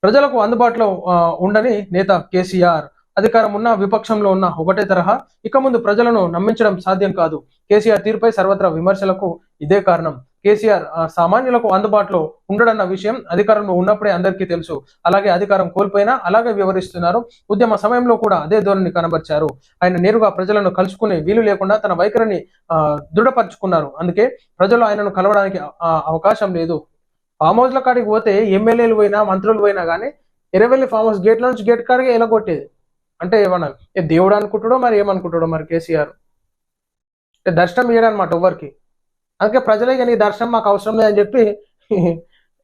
ప్రజలకు అందుబాటులో ఉండని నేత కేసీఆర్. అధికారం ఉన్న విపక్షంలో ఉన్న ఒకటే తరహా. ఇక ముందు ప్రజలను నమ్మించడం సాధ్యం కాదు. కేసీఆర్ తీరుపై సర్వత్రా విమర్శలకు ఇదే కారణం. కేసీఆర్ సామాన్యులకు అందుబాటులో ఉండడన్న విషయం అధికారంలో ఉన్నప్పుడే అందరికీ తెలుసు. అలాగే అధికారం కోల్పోయినా అలాగే వివరిస్తున్నారు. ఉద్యమ సమయంలో కూడా అదే ధోరణి కనబర్చారు. ఆయన నేరుగా ప్రజలను కలుసుకునే వీలు లేకుండా తన వైఖరిని దృఢపరుచుకున్నారు. అందుకే ప్రజలు ఆయనను కలవడానికి అవకాశం లేదు. ఫామ్ హౌస్ల కాడికి పోతే ఎమ్మెల్యేలు పోయినా మంత్రులు పోయినా కానీ ఎరవెల్లి ఫామ్ హౌస్ గేట్ల నుంచి గేట్ కాడికి ఎలగొట్టేది. అంటే ఏమన్నా దేవుడు అనుకుంటాడో మరి ఏమనుకుంటాడో మరి కేసీఆర్ దర్శనం ఇయ్యడనమాట ఎవరికి. అందుకే ప్రజలే ఇక నీ దర్శనం మాకు అవసరం లేదని చెప్పి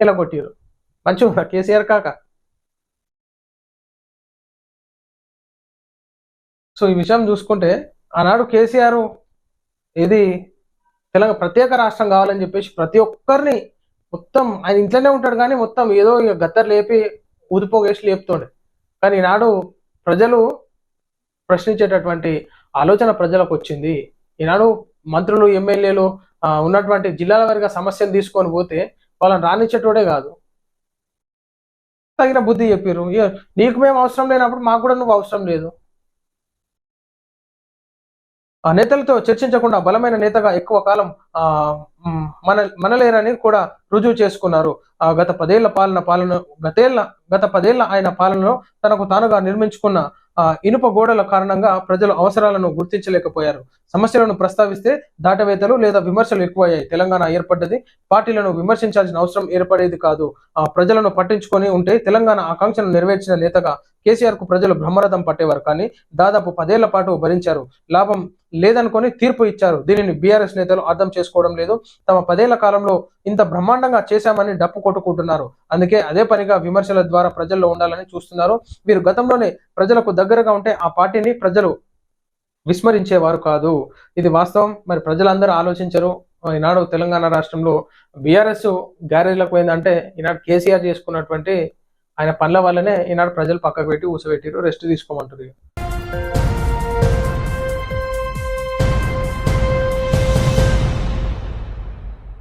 ఎలగొట్టారు. మంచిగా కేసీఆర్ కాక. సో ఈ విషయం చూసుకుంటే ఆనాడు కేసీఆర్ ఇది తెలంగాణ ప్రత్యేక రాష్ట్రం కావాలని చెప్పేసి ప్రతి ఒక్కరిని మొత్తం ఆయన ఇంట్లోనే ఉంటాడు కానీ మొత్తం ఏదో ఇక గత్తర్ లేపి ఊదిపోగేసి లేపుతుండే. కానీ ఈనాడు ప్రజలు ప్రశ్నించేటటువంటి ఆలోచన ప్రజలకు వచ్చింది. ఈనాడు మంత్రులు ఎమ్మెల్యేలు ఉన్నటువంటి జిల్లాల వారిగా సమస్యలు తీసుకొని పోతే వాళ్ళని రానిచ్చేటోడే కాదు, తగిన బుద్ధి చెప్పారు. నీకు మేము అవసరం లేనప్పుడు మాకు కూడా నువ్వు అవసరం లేదు. నేతలతో చర్చించకుండా బలమైన నేతగా ఎక్కువ కాలం మనలేరని కూడా రుజువు చేసుకున్నారు. గత 10 ఏళ్ల గత 10 ఏళ్ల ఆయన పాలనలో తనకు తానుగా నిర్మించుకున్న ఇనుప గోడల కారణంగా ప్రజలు అవసరాలను గుర్తించలేకపోయారు. సమస్యలను ప్రస్తావిస్తే దాటవేతలు లేదా విమర్శలు ఎక్కువయ్యాయి. తెలంగాణ ఏర్పడ్డది పార్టీలను విమర్శించాల్సిన అవసరం ఏర్పడేది కాదు. ప్రజలను పట్టించుకొని ఉంటే తెలంగాణ ఆకాంక్షను నెరవేర్చిన నేతగా కేసీఆర్ కు ప్రజలు బ్రహ్మరథం పట్టేవారు. కానీ దాదాపు 10 ఏళ్ల పాటు భరించారు. లాభం లేదనుకొని తీర్పు ఇచ్చారు. దీనిని బీఆర్ఎస్ నేతలు అర్థం చేసుకోవడం లేదు. తమ 10 ఏళ్ల కాలంలో ఇంత బ్రహ్మాండంగా చేశామని డప్పు కొట్టుకుంటున్నారు. అందుకే అదే పనిగా విమర్శల ద్వారా ప్రజల్లో ఉండాలని చూస్తున్నారు. వీరు గతంలోనే ప్రజలకు దగ్గరగా ఉంటే ఆ పార్టీని ప్రజలు విస్మరించేవారు కాదు. ఇది వాస్తవం. మరి ప్రజలందరూ ఆలోచించరు. ఈనాడు తెలంగాణ రాష్ట్రంలో బీఆర్ఎస్ గ్యారేజ్లకు పోయిందంటే ఈనాడు కేసీఆర్ చేసుకున్నటువంటి ఆయన పనుల వల్లనే ఈనాడు ప్రజలు పక్కకు పెట్టి ఊసబెట్టిరు, రెస్ట్ తీసుకోమంటారు.